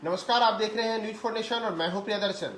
नमस्कार, आप देख रहे हैं न्यूज फॉर नेशन और मैं हूं प्रियदर्शन।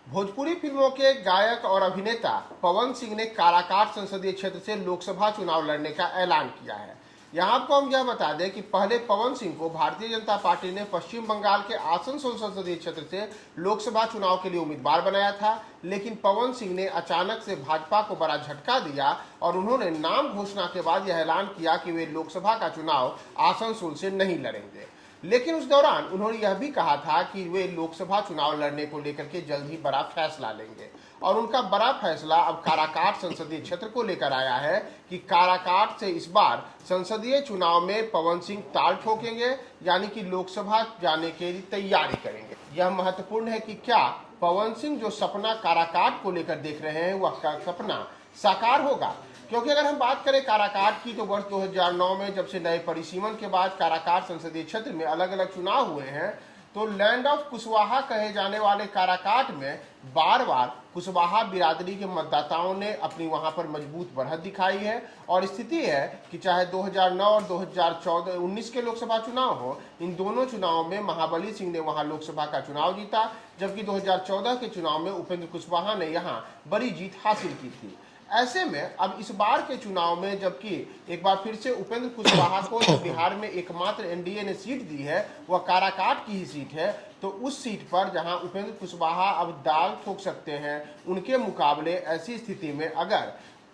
भोजपुरी फिल्मों के गायक और अभिनेता पवन सिंह ने काराकाट संसदीय क्षेत्र से लोकसभा चुनाव लड़ने का ऐलान किया है। यहां आपको हम यह बता दें कि पहले पवन सिंह को भारतीय जनता पार्टी ने पश्चिम बंगाल के आसनसोल संसदीय क्षेत्र से लोकसभा चुनाव के लिए उम्मीदवार बनाया था, लेकिन पवन सिंह ने अचानक से भाजपा को बड़ा झटका दिया और उन्होंने नाम घोषणा के बाद यह ऐलान किया कि वे लोकसभा का चुनाव आसनसोल से नहीं लड़ेंगे। लेकिन उस दौरान उन्होंने यह भी कहा था कि वे लोकसभा चुनाव लड़ने को लेकर के जल्द ही बड़ा फैसला लेंगे और उनका बड़ा फैसला अब काराकाट संसदीय क्षेत्र को लेकर आया है कि काराकाट से इस बार संसदीय चुनाव में पवन सिंह ताल ठोकेंगे, यानी कि लोकसभा जाने के लिए तैयारी करेंगे। यह महत्वपूर्ण है कि क्या पवन सिंह जो सपना काराकाट को लेकर देख रहे हैं वह सपना साकार होगा, क्योंकि अगर हम बात करें काराकाट की तो वर्ष 2009 में जब से नए परिसीमन के बाद काराकाट संसदीय क्षेत्र में अलग अलग चुनाव हुए हैं, तो लैंड ऑफ कुशवाहा कहे जाने वाले काराकाट में बार बार कुशवाहा बिरादरी के मतदाताओं ने अपनी वहां पर मजबूत बढ़त दिखाई है। और स्थिति है कि चाहे 2009 और 2019 के लोकसभा चुनाव हो, इन दोनों चुनावों में महाबली सिंह ने वहां लोकसभा का चुनाव जीता, जबकि 2014 के चुनाव में उपेंद्र कुशवाहा ने यहां बड़ी जीत हासिल की थी। ऐसे में अब इस बार के चुनाव में जबकि एक बार फिर से उपेंद्र कुशवाहा को बिहार में एकमात्र एनडीए ने सीट दी है वह काराकाट की ही सीट है, तो उस सीट पर जहां उपेंद्र कुशवाहा अब दाल ठोक सकते हैं, उनके मुकाबले ऐसी स्थिति में अगर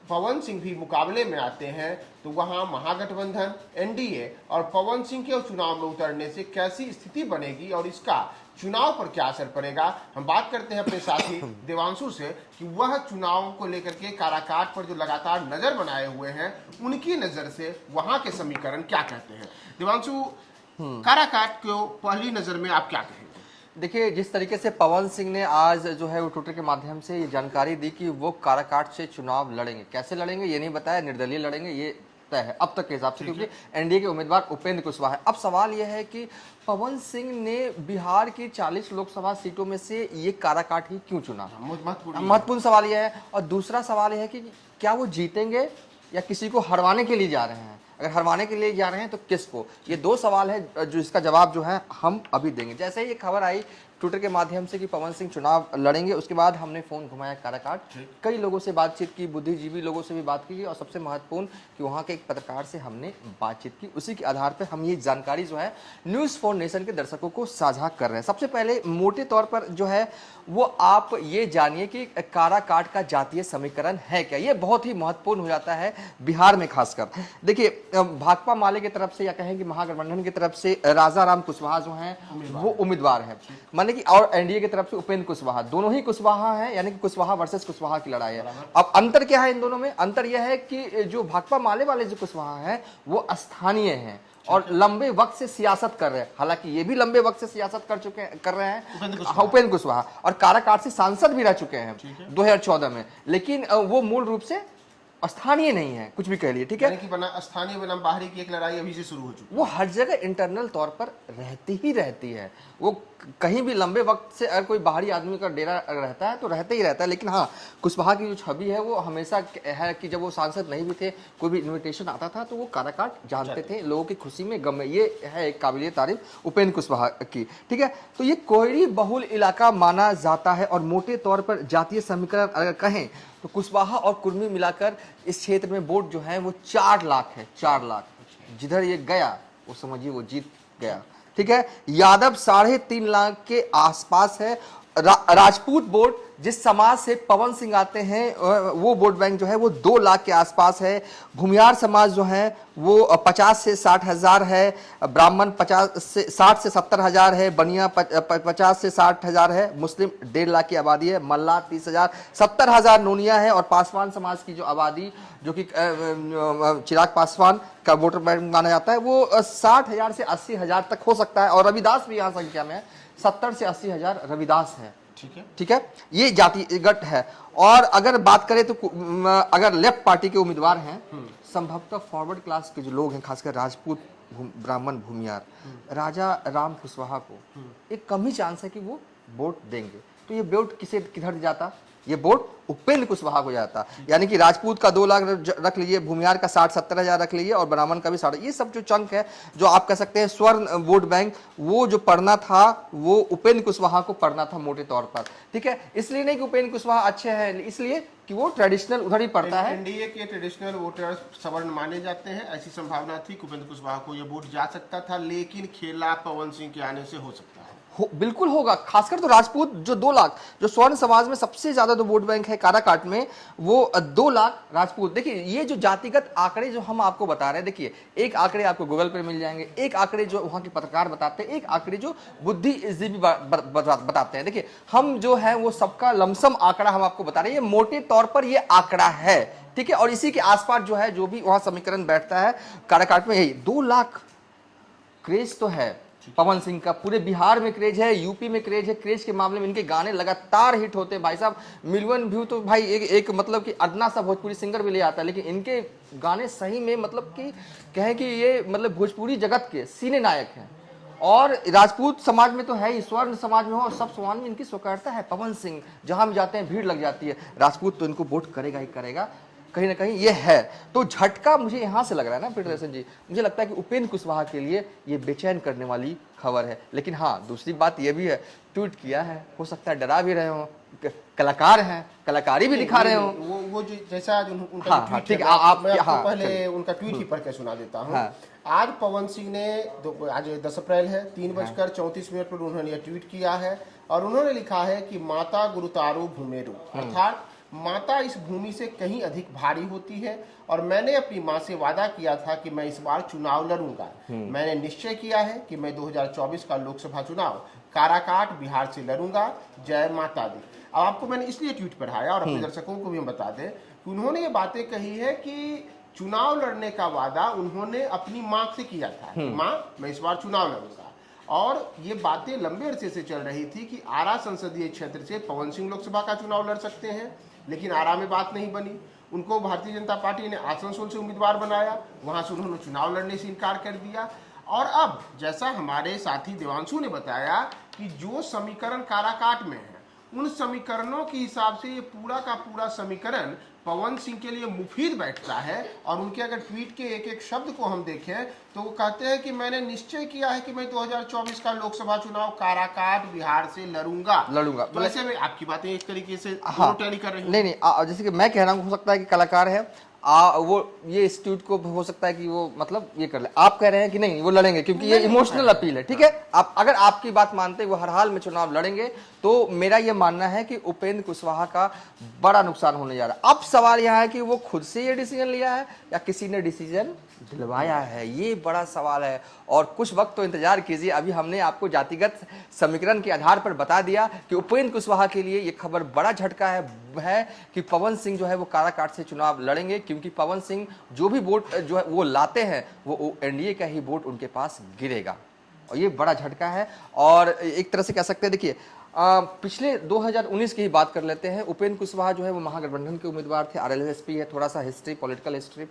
पवन सिंह भी मुकाबले में आते हैं तो वहां महागठबंधन, एनडीए और पवन सिंह के चुनाव में उतरने से कैसी स्थिति बनेगी और इसका चुनाव पर क्या असर पड़ेगा। हम बात करते हैं अपने साथी देवांशु से कि वह चुनाव को लेकर के काराकाट पर जो लगातार नजर बनाए हुए हैं, उनकी नजर से वहां के समीकरण क्या कहते हैं। देवांशु, काराकाट को पहली नजर में आप क्या कहेंगे? देखिए, जिस तरीके से पवन सिंह ने आज जो है वो ट्विटर के माध्यम से ये जानकारी दी कि वो काराकाट से चुनाव लड़ेंगे, कैसे लड़ेंगे ये नहीं बताया, निर्दलीय लड़ेंगे ये तय है अब तक के हिसाब से, क्योंकि एनडीए के उम्मीदवार उपेंद्र कुशवाहा है। अब सवाल यह है कि पवन सिंह ने बिहार की 40 लोकसभा सीटों में से ये काराकाट ही क्यों चुना, महत्वपूर्ण सवाल यह है। और दूसरा सवाल यह है कि क्या वो जीतेंगे या किसी को हरवाने के लिए जा रहे हैं, अगर हरवाने के लिए जा रहे हैं तो किसको। ये दो सवाल है जो इसका जवाब जो है हम अभी देंगे। जैसे ही ये खबर आई ट्विटर के माध्यम से कि पवन सिंह चुनाव लड़ेंगे, उसके बाद हमने फोन घुमाया काराकाट, कई लोगों से बातचीत की, बुद्धिजीवी लोगों से भी बात की और सबसे महत्वपूर्ण कि वहाँ के एक पत्रकार से हमने बातचीत की। उसी के आधार पर हम ये जानकारी जो है न्यूज़ फॉर नेशन के दर्शकों को साझा कर रहे हैं। सबसे पहले मोटे तौर पर जो है वो आप ये जानिए कि काराकाट का जातीय समीकरण है क्या। ये बहुत ही महत्वपूर्ण हो जाता है बिहार में खासकर। देखिए, भाकपा माले की तरफ से या कहें कि महागठबंधन की तरफ से राजा राम कुशवाहा जो हैं वो उम्मीदवार हैं, माने कि, और एनडीए की तरफ से उपेंद्र कुशवाहा, दोनों ही कुशवाहा हैं, यानी कि कुशवाहा वर्सेस कुशवाहा की लड़ाई है। अब अंतर क्या है इन दोनों में? अंतर यह है कि जो भाकपा माले वाले जो कुशवाहा हैं वो स्थानीय हैं और लंबे वक्त से सियासत कर रहे हैं। हालांकि ये भी लंबे वक्त से सियासत कर रहे हैं उपेंद्र कुशवाहा, और काराकाट से सांसद भी रह चुके हैं 2014 में, लेकिन वो मूल रूप से स्थानीय नहीं है, कुछ भी कह लिए, ठीक है। कि बना स्थानीय बनाम बाहरी की एक लड़ाई अभी से शुरू हो चुकी है। वो हर जगह इंटरनल तौर पर रहती ही रहती है। वो कहीं भी लंबे वक्त से अगर कोई बाहरी आदमी का डेरा रहता है तो रहता ही रहता है। लेकिन हाँ, कुशवाहा की जो छवि है वो हमेशा है कि जब वो सांसद नहीं भी थे, कोई भी इन्विटेशन आता था तो वो काराकाट जानते थे, लोगों की खुशी में गम में। ये है एक काबिल तारीफ उपेंद्र कुशवाहा की, ठीक है। तो ये कोयरी बहुल इलाका माना जाता है और मोटे तौर पर जातीय समीकरण अगर कहें तो कुशवाहा और कुर्मी मिलाकर इस क्षेत्र में वोट जो है वो 4 लाख है, 4 लाख। जिधर ये गया वो समझिए वो जीत गया, ठीक है। यादव 3.5 लाख के आसपास है। राजपूत वोट, जिस समाज से पवन सिंह आते हैं वो वोट बैंक जो है वो 2 लाख के आसपास है। भूमियार समाज जो है वो 50 से 60 हजार है। ब्राह्मण 60 से 70 हजार है। बनिया 50 से 60 हजार है। मुस्लिम 1.5 लाख की आबादी है। मल्ला 30 हजार, 70 हजार नोनिया है। और पासवान समाज की जो आबादी, जो कि चिराग पासवान का वोटर बैंक माना जाता है, वो 60 हजार से 80 हजार तक हो सकता है। और रविदास भी यहाँ संख्या में है, 70 से 80 हजार रविदास है, ठीक है। ये जातिगत है। और अगर बात करें तो अगर लेफ्ट पार्टी के उम्मीदवार हैं, संभवतः फॉरवर्ड क्लास के जो लोग हैं, खासकर राजपूत, ब्राह्मण, भूमियार, राजा राम कुशवाहा को एक कम ही चांस है कि वो वोट देंगे। तो ये वोट किधर जाता? ये वोट उपेंद्र कुशवाहा को जाता। यानी कि राजपूत का 2 लाख रख लीजिए, भूमिहार का 60-70 हजार रख लीजिए, और ब्राह्मण का भी 60। ये सब जो चंक है, जो आप कह सकते हैं स्वर्ण वोट बैंक, वो जो पड़ना था वो उपेंद्र कुशवाहा को पड़ना था मोटे तौर पर। ठीक है, इसलिए नहीं कि उपेंद्र कुशवाहा अच्छे हैं, इसलिए कि वो ट्रेडिशनल उधर ही पड़ता है। एनडीए के ट्रेडिशनल वोटर्स सवर्ण माने जाते हैं। ऐसी संभावना थी कि उपेंद्र कुशवाहा को ये वोट जा सकता था, लेकिन खेला पवन सिंह के आने से हो सकता है। बिल्कुल होगा, खासकर तो राजपूत जो 2 लाख, जो स्वर्ण समाज में सबसे ज्यादा जो वोट बैंक है काराकाट में, वो 2 लाख राजपूत। देखिए, ये जो जातिगत आंकड़े जो हम आपको बता रहे हैं, देखिए एक आंकड़े आपको गूगल पे मिल जाएंगे, एक आंकड़े जो वहां के पत्रकार बताते हैं, एक आंकड़े जो बुद्धिजीवी बताते हैं। देखिए, हम जो है वो सबका लमसम आंकड़ा हम आपको बता रहे हैं, ये मोटे तौर पर ये आंकड़ा है। ठीक है, और इसी के आसपास जो है जो भी वहां समीकरण बैठता है काराकाट में, यही 2 लाख क्रेज तो है पवन सिंह का। पूरे बिहार में क्रेज है, यूपी में क्रेज है। क्रेज के मामले में इनके गाने लगातार हिट होते हैं भाई साहब। मिलियन व्यू तो भाई एक मतलब कि अदना सा भोजपुरी सिंगर भी ले आता है, लेकिन इनके गाने सही में मतलब कि कहें कि ये मतलब भोजपुरी जगत के सीने नायक हैं। और राजपूत समाज में तो है ही, स्वर्ण समाज में हो, और सब समाज में इनकी स्वकार्यता है। पवन सिंह जहां भी जाते हैं भीड़ लग जाती है। राजपूत तो इनको वोट करेगा ही करेगा, कहीं ना कहीं ये है। तो झटका मुझे यहां से लग रहा है ना प्रियदर्शन जी, मुझे लगता है कि उपेंद्र कुशवाहा के लिए ये बेचैन करने वाली खबर है। लेकिन हाँ, दूसरी बात ये भी है, ट्वीट किया है, हो सकता है डरा भी रहे हो, कलाकार हैं, कलाकारी भी दिखा रहे हो। वो जो जैसा आज उनका हाँ, ट्वीट ठीक है, है, आप मैं आपको हाँ, पहले उनका ट्वीट ही पढ़ के सुना देता हूँ। हाँ। आज पवन सिंह ने आज 10 अप्रैल है, 3:34 पर उन्होंने यह ट्वीट किया है, और उन्होंने लिखा है कि माता गुरुतारू भूमेरु, अर्थात माता इस भूमि से कहीं अधिक भारी होती है, और मैंने अपनी माँ से वादा किया था कि मैं इस बार चुनाव लड़ूंगा। मैंने निश्चय किया है कि मैं 2024 का लोकसभा चुनाव काराकाट बिहार से लड़ूंगा। जय माता दी। अब आपको मैंने इसलिए ट्वीट पढ़ाया, और अपने दर्शकों को भी हम बता दें कि उन्होंने ये बातें कही है कि चुनाव लड़ने का वादा उन्होंने अपनी माँ से किया था कि माँ, मैं इस बार चुनाव लड़ूंगा। और ये बातें लंबे अरसे से चल रही थी कि आरा संसदीय क्षेत्र से पवन सिंह लोकसभा का चुनाव लड़ सकते हैं, लेकिन आरा में बात नहीं बनी। उनको भारतीय जनता पार्टी ने आसनसोल से उम्मीदवार बनाया, वहां से उन्होंने चुनाव लड़ने से इनकार कर दिया। और अब जैसा हमारे साथी देवांशु ने बताया कि जो समीकरण काराकाट में है, उन समीकरणों के हिसाब से ये पूरा का पूरा समीकरण पवन सिंह के लिए मुफीद बैठता है। और उनके अगर ट्वीट के एक एक शब्द को हम देखें तो वो कहते हैं कि मैंने निश्चय किया है कि मैं 2024 का लोकसभा चुनाव काराकाट बिहार से लड़ूंगा। तो ऐसे में आपकी बातें एक तरीके से टैली कर रही हैं। नहीं, जैसे कि मैं कह रहा हूँ, हो सकता है कि कलाकार है, वो ये इस ट्वीट को हो सकता है कि वो मतलब ये कर ले। आप कह रहे हैं कि नहीं, वो लड़ेंगे क्योंकि ये इमोशनल अपील है। ठीक है, आप अगर आपकी बात मानते वो हर हाल में चुनाव लड़ेंगे, तो मेरा ये मानना है कि उपेंद्र कुशवाहा का बड़ा नुकसान होने जा रहा है। अब सवाल यह है कि वो खुद से ये डिसीजन लिया है या किसी ने डिसीजन दिलवाया है, ये बड़ा सवाल है। और कुछ वक्त तो इंतजार कीजिए। अभी हमने आपको जातिगत समीकरण के आधार पर बता दिया कि उपेंद्र कुशवाहा के लिए ये खबर बड़ा झटका है कि पवन सिंह जो है वो काराकाट से चुनाव लड़ेंगे, क्योंकि पवन सिंह जो भी वोट जो है वो लाते हैं, वो एनडीए का ही वोट उनके पास गिरेगा, और ये बड़ा झटका है। और एक तरह से कह सकते हैं, देखिए पिछले 2019 की ही बात कर लेते हैं। उपेंद्र कुशवाहा जो है वो महागठबंधन के उम्मीदवार थे, आरएलएसपी है, थोड़ा सा हिस्ट्री, पॉलिटिकल हिस्ट्री।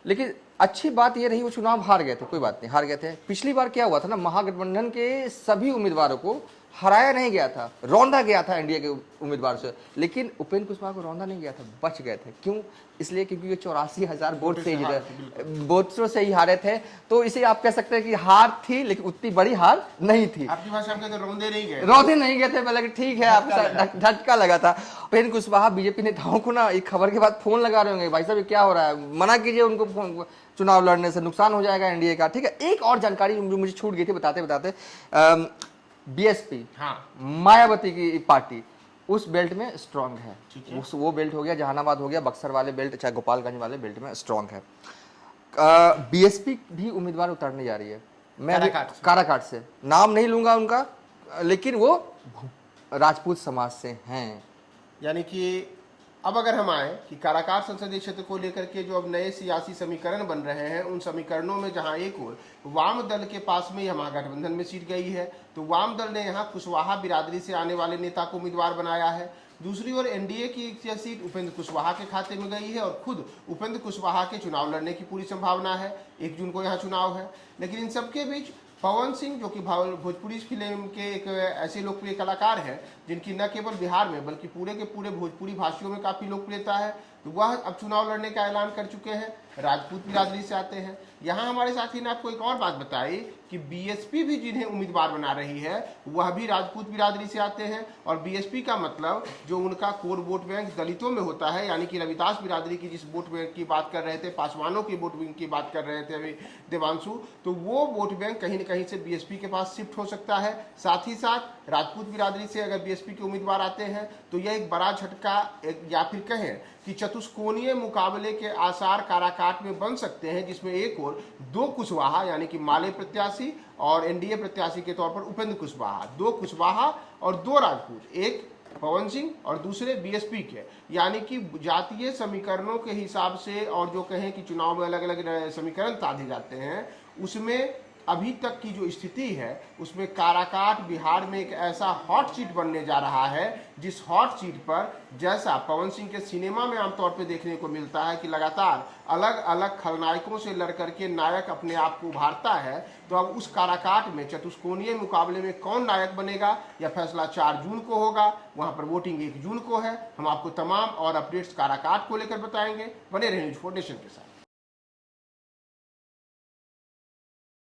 लेकिन अच्छी बात ये रही वो चुनाव हार गए थे, कोई बात नहीं, हार गए थे। पिछली बार क्या हुआ था ना, महागठबंधन के सभी उम्मीदवारों को हराया नहीं गया था, रौंदा गया था एनडीए के उम्मीदवार से, लेकिन उपेंद्र कुशवाहा को रौंदा नहीं गया था, बच गए थे। क्यों? इसलिए क्योंकि ये 84,000 वोट से ही हारे थे। तो इसे आप कह सकते हैं कि हार थी, लेकिन उतनी बड़ी हार नहीं थी। आपकी भाषा में कहते रौंदे नहीं गए थे, मतलब ठीक है, आपको झटका लगा था। उपेंद्र कुशवाहा बीजेपी नेताओं को ना एक खबर के बाद फोन लगा रहे होंगे, भाई साहब ये क्या हो रहा है, मना कीजिए उनको चुनाव लड़ने से, नुकसान हो जाएगा एनडीए का। ठीक है, एक और जानकारी जो मुझे छूट गई थी बताते बताते, बीएसपी, मायावती की पार्टी उस बेल्ट में स्ट्रांग है। वो बेल्ट हो गया, जहानाबाद हो गया, बक्सर वाले बेल्ट, चाहे गोपालगंज वाले बेल्ट में स्ट्रांग है। बीएसपी भी उम्मीदवार उतारने जा रही है, मैं काराकाट से नाम नहीं लूंगा उनका, लेकिन वो राजपूत समाज से हैं। यानी कि अब अगर हम आए कि काराकाट संसदीय क्षेत्र को लेकर के जो अब नए सियासी समीकरण बन रहे हैं, उन समीकरणों में जहां एक ओर वाम दल के पास में यह महागठबंधन में सीट गई है, तो वाम दल ने यहां कुशवाहा बिरादरी से आने वाले नेता को उम्मीदवार बनाया है। दूसरी ओर एनडीए की एक सीट उपेंद्र कुशवाहा के खाते में गई है, और खुद उपेंद्र कुशवाहा के चुनाव लड़ने की पूरी संभावना है। 1 जून को यहाँ चुनाव है। लेकिन इन सबके बीच पवन सिंह, जो कि भोजपुरी फिल्म के एक ऐसे लोकप्रिय कलाकार हैं, जिनकी न केवल बिहार में बल्कि पूरे के पूरे भोजपुरी भाषियों में काफी लोकप्रियता है, तो वह अब चुनाव लड़ने का ऐलान कर चुके हैं। राजपूत बिरादरी से आते हैं। यहाँ हमारे साथी ने आपको एक और बात बताई कि बीएसपी भी जिन्हें उम्मीदवार बना रही है वह भी राजपूत बिरादरी से आते हैं, और बीएसपी का मतलब जो उनका कोर वोट बैंक दलितों में होता है, यानी कि रविदास बिरादरी की जिस वोट बैंक की बात कर रहे थे, पासवानों की वोट बैंक की बात कर रहे थे अभी देवांशु, तो वो वोट बैंक कहीं न कहीं से बीएसपी के पास शिफ्ट हो सकता है। साथ ही साथ राजपूत बिरादरी से अगर बीएसपी के उम्मीदवार आते हैं तो यह एक बड़ा झटका या फिर कहें कि चतुष्कोणीय मुकाबले के आसार काराकाट में बन सकते हैं, जिसमें एक और 2 कुशवाहा यानी कि माले प्रत्याशी और एनडीए प्रत्याशी के तौर पर उपेंद्र कुशवाहा, 2 कुशवाहा और 2 राजपूत, एक पवन सिंह और दूसरे बीएसपी के, यानी कि जातीय समीकरणों के हिसाब से और जो कहें कि चुनाव में अलग अलग समीकरण साधे जाते हैं, उसमें अभी तक की जो स्थिति है उसमें काराकाट बिहार में एक ऐसा हॉट सीट बनने जा रहा है जिस हॉट सीट पर जैसा पवन सिंह के सिनेमा में आमतौर पर देखने को मिलता है कि लगातार अलग अलग खलनायकों से लड़ करके नायक अपने आप को उभारता है, तो अब उस काराकाट में चतुष्कोणीय मुकाबले में कौन नायक बनेगा यह फैसला 4 जून को होगा। वहां पर वोटिंग 1 जून को है। हम आपको तमाम और अपडेट्स काराकाट को लेकर बताएंगे। बने रहे न्यूज़ 4 नेशन के साथ।